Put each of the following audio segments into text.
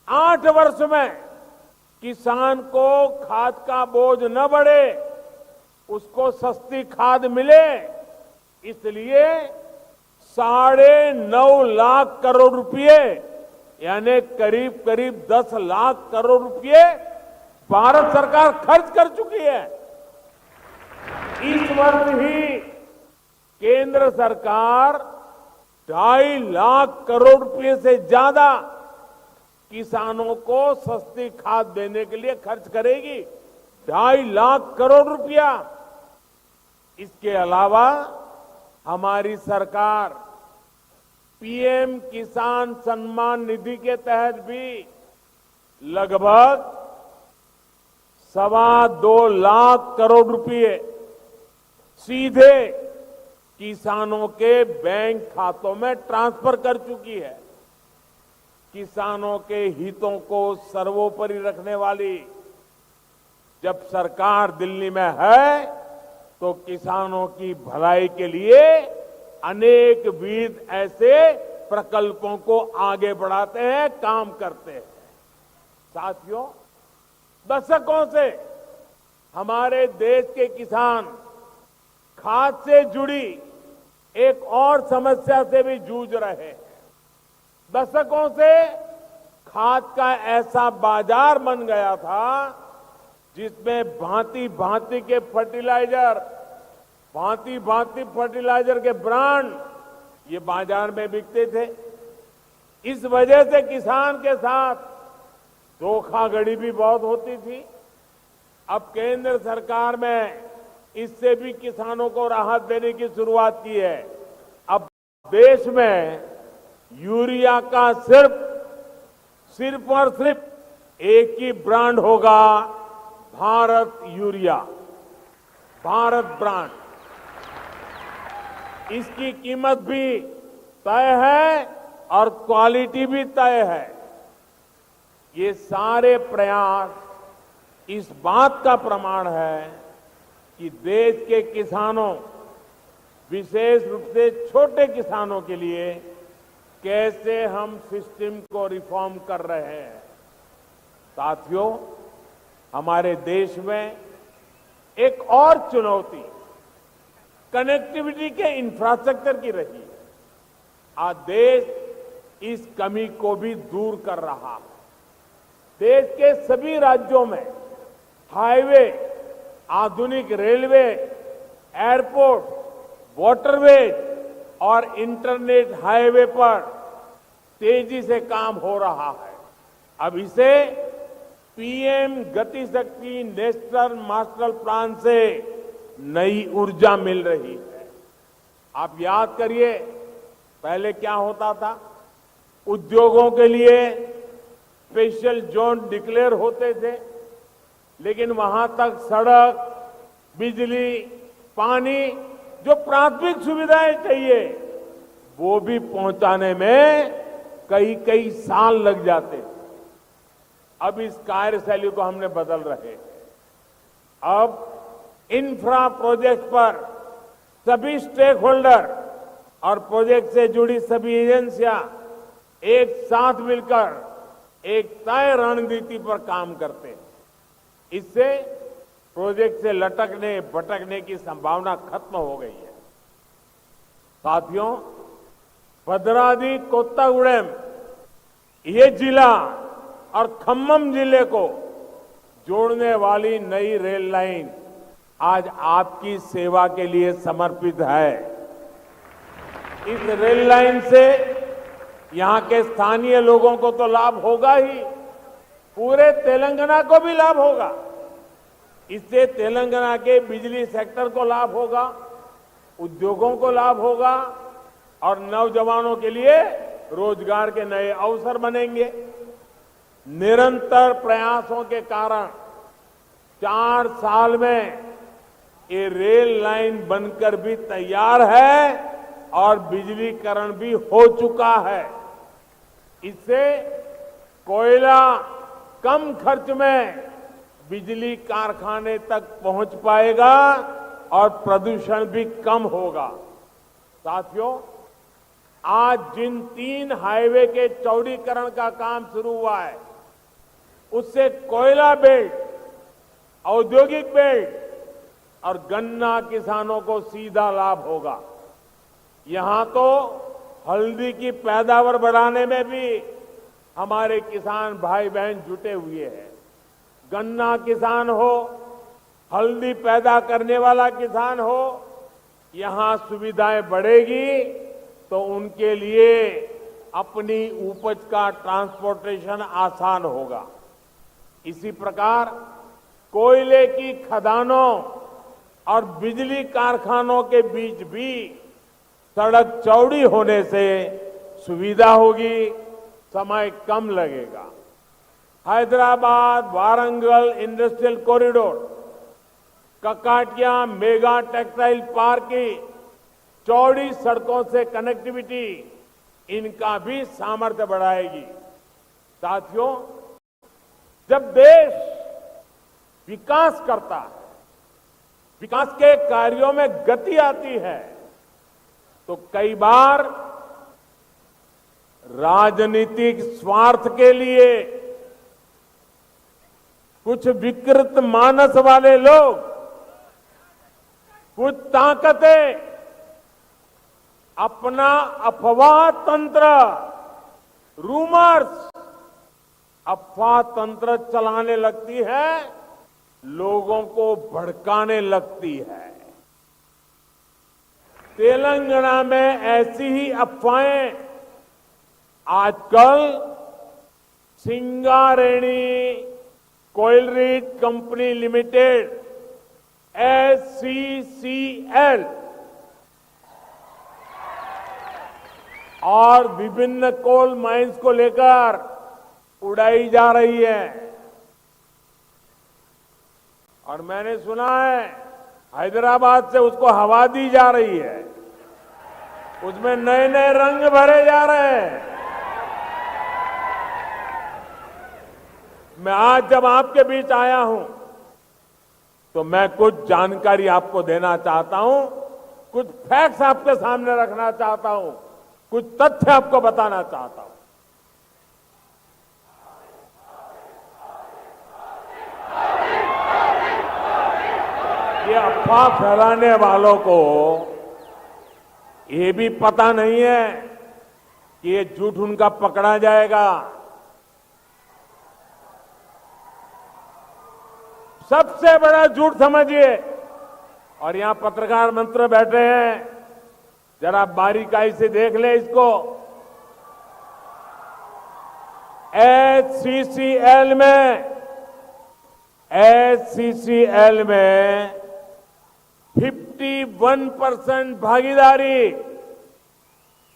8 वर्ष में किसान को खाद का बोझ न बढ़े, उसको सस्ती खाद मिले, इसलिए 9.5 लाख करोड़ रुपए यानी करीब करीब 10 लाख करोड़ रुपए भारत सरकार खर्च कर चुकी है। इस वर्ष ही केंद्र सरकार 2.5 लाख करोड़ रुपए से ज्यादा किसानों को सस्ती खाद देने के लिए खर्च करेगी। 2.5 लाख करोड़ रुपया। इसके अलावा हमारी सरकार पीएम किसान सम्मान निधि के तहत भी लगभग 2.25 लाख करोड़ रुपए सीधे किसानों के बैंक खातों में ट्रांसफर कर चुकी है। किसानों के हितों को सर्वोपरि रखने वाली जब सरकार दिल्ली में है तो किसानों की भलाई के लिए अनेक विविध ऐसे प्रकल्पों को आगे बढ़ाते हैं, काम करते हैं। साथियों, दशकों से हमारे देश के किसान खाद से जुड़ी एक और समस्या से भी जूझ रहे हैं। दशकों से खाद का ऐसा बाजार बन गया था जिसमें भांति भांति के फर्टिलाइजर, भांति भांति फर्टिलाइजर के ब्रांड ये बाजार में बिकते थे। इस वजह से किसान के साथ धोखाधड़ी भी बहुत होती थी। अब केंद्र सरकार में इससे भी किसानों को राहत देने की शुरुआत की है। अब देश में यूरिया का सिर्फ और सिर्फ एक ही ब्रांड होगा, भारत यूरिया, भारत ब्रांड। इसकी कीमत भी तय है और क्वालिटी भी तय है। ये सारे प्रयास इस बात का प्रमाण है कि देश के किसानों, विशेष रूप से छोटे किसानों के लिए कैसे हम सिस्टम को रिफॉर्म कर रहे हैं। साथियों, हमारे देश में एक और चुनौती कनेक्टिविटी के इंफ्रास्ट्रक्चर की रही है। आज देश इस कमी को भी दूर कर रहा है। देश के सभी राज्यों में हाईवे, आधुनिक रेलवे, एयरपोर्ट, वाटरवेज और इंटरनेट हाईवे पर तेजी से काम हो रहा है। अब इसे पीएम गति शक्ति नेशनल मास्टर प्लान से नई ऊर्जा मिल रही है। आप याद करिए, पहले क्या होता था? उद्योगों के लिए स्पेशल जोन डिक्लेयर होते थे, लेकिन वहां तक सड़क, बिजली, पानी, जो प्राथमिक सुविधाएं चाहिए वो भी पहुंचाने में कई साल लग जाते थे। अब इस कार्यशैली को हमने बदल रहे हैं। अब इंफ्रा प्रोजेक्ट पर सभी स्टेक होल्डर और प्रोजेक्ट से जुड़ी सभी एजेंसियां एक साथ मिलकर एक तय रणनीति पर काम करते हैं। इससे प्रोजेक्ट से लटकने भटकने की संभावना खत्म हो गई है। साथियों, भद्राद्री कोत्तागुडेम ये जिला और खम्मम जिले को जोड़ने वाली नई रेल लाइन आज आपकी सेवा के लिए समर्पित है। इस रेल लाइन से यहां के स्थानीय लोगों को तो लाभ होगा ही, पूरे तेलंगाना को भी लाभ होगा। इससे तेलंगाना के बिजली सेक्टर को लाभ होगा, उद्योगों को लाभ होगा और नौजवानों के लिए रोजगार के नए अवसर बनेंगे। निरंतर प्रयासों के कारण 4 साल में ये रेल लाइन बनकर भी तैयार है और बिजलीकरण भी हो चुका है। इससे कोयला कम खर्च में बिजली कारखाने तक पहुंच पाएगा और प्रदूषण भी कम होगा। साथियों, आज जिन 3 हाईवे के चौड़ीकरण का काम शुरू हुआ है, उससे कोयला बेल्ट, औद्योगिक बेल्ट और गन्ना किसानों को सीधा लाभ होगा। यहां तो हल्दी की पैदावार बढ़ाने में भी हमारे किसान भाई बहन जुटे हुए हैं। गन्ना किसान हो, हल्दी पैदा करने वाला किसान हो, यहां सुविधाएं बढ़ेगी तो उनके लिए अपनी उपज का ट्रांसपोर्टेशन आसान होगा। इसी प्रकार कोयले की खदानों और बिजली कारखानों के बीच भी सड़क चौड़ी होने से सुविधा होगी, समय कम लगेगा। Hyderabad Warangal industrial corridor, Kakatiya mega textile park की चौड़ी सड़कों से कनेक्टिविटी, इनका भी सामर्थ्य बढ़ाएगी। साथियों, जब देश विकास करता है, विकास के कार्यों में गति आती है, तो कई बार राजनीतिक स्वार्थ के लिए कुछ विकृत मानस वाले लोग, कुछ ताकतें अपना अफवाह तंत्र, रूमर्स, अफवाह तंत्र चलाने लगती है, लोगों को भड़काने लगती है। तेलंगाना में ऐसी ही अफवाहें आजकल सिंगारेणी कोयलरीड कंपनी लिमिटेड SCCL और विभिन्न कोल माइंस को लेकर उड़ाई जा रही है। और मैंने सुना है हैदराबाद से उसको हवा दी जा रही है, उसमें नए नए रंग भरे जा रहे हैं। मैं आज जब आपके बीच आया हूं तो मैं कुछ जानकारी आपको देना चाहता हूं, कुछ फैक्ट्स आपके सामने रखना चाहता हूं, कुछ तथ्य आपको बताना चाहता हूं। ये अफवाह फैलाने वालों को ये भी पता नहीं है कि ये झूठ उनका पकड़ा जाएगा। सबसे बड़ा झूठ समझिए, और यहां पत्रकार मित्र बैठे हैं, जरा बारीकाई से देख ले इसको। SCCL में 51% भागीदारी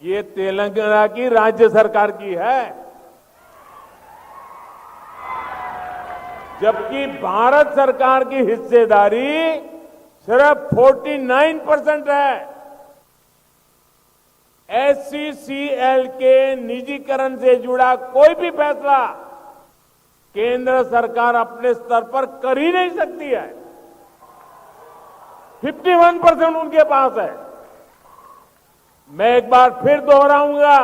ये तेलंगाना की राज्य सरकार की है, जबकि भारत सरकार की हिस्सेदारी सिर्फ 49% है। SCCL के निजीकरण से जुड़ा कोई भी फैसला केंद्र सरकार अपने स्तर पर कर ही नहीं सकती है। 51% उनके पास है। मैं एक बार फिर दोहराऊंगा,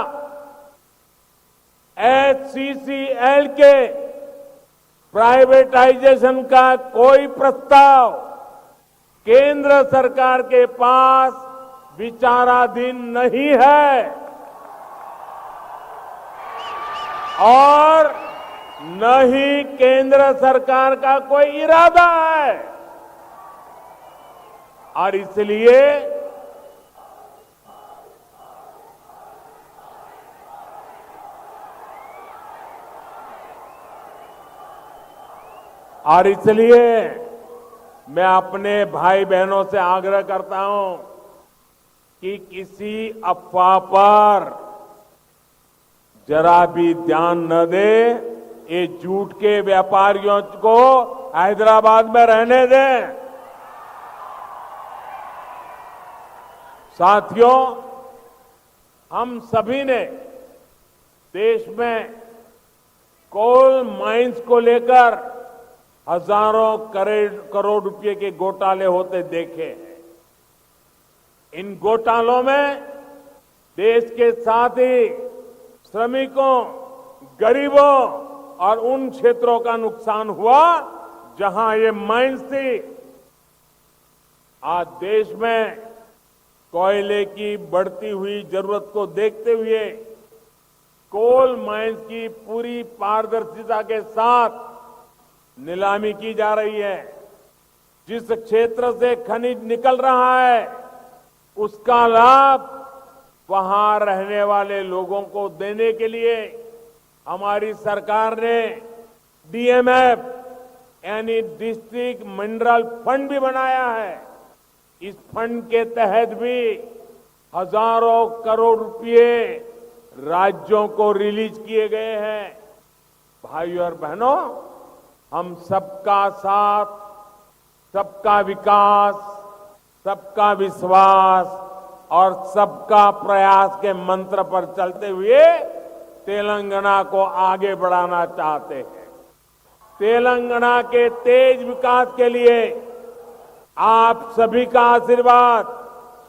SCCL के प्राइवेटाइजेशन का कोई प्रस्ताव केंद्र सरकार के पास विचाराधीन नहीं है और न ही केंद्र सरकार का कोई इरादा है। और इसलिए मैं अपने भाई बहनों से आग्रह करता हूं कि किसी अफवाह पर जरा भी ध्यान न दे। ये झूठ के व्यापारियों को हैदराबाद में रहने दें। साथियों, हम सभी ने देश में कोल माइंस को लेकर हजारों करोड़ रुपए के घोटाले होते देखे हैं। इन घोटालों में देश के साथ ही श्रमिकों, गरीबों और उन क्षेत्रों का नुकसान हुआ जहां ये माइंस थी। आज देश में कोयले की बढ़ती हुई जरूरत को देखते हुए कोल माइंस की पूरी पारदर्शिता के साथ नीलामी की जा रही है। जिस क्षेत्र से खनिज निकल रहा है उसका लाभ वहां रहने वाले लोगों को देने के लिए हमारी सरकार ने डीएमएफ यानी डिस्ट्रिक्ट मिनरल फंड भी बनाया है। इस फंड के तहत भी हजारों करोड़ रुपए राज्यों को रिलीज किए गए हैं। भाइयों और बहनों, हम सबका साथ, सबका विकास, सबका विश्वास और सबका प्रयास के मंत्र पर चलते हुए तेलंगाना को आगे बढ़ाना चाहते हैं। तेलंगाना के तेज विकास के लिए आप सभी का आशीर्वाद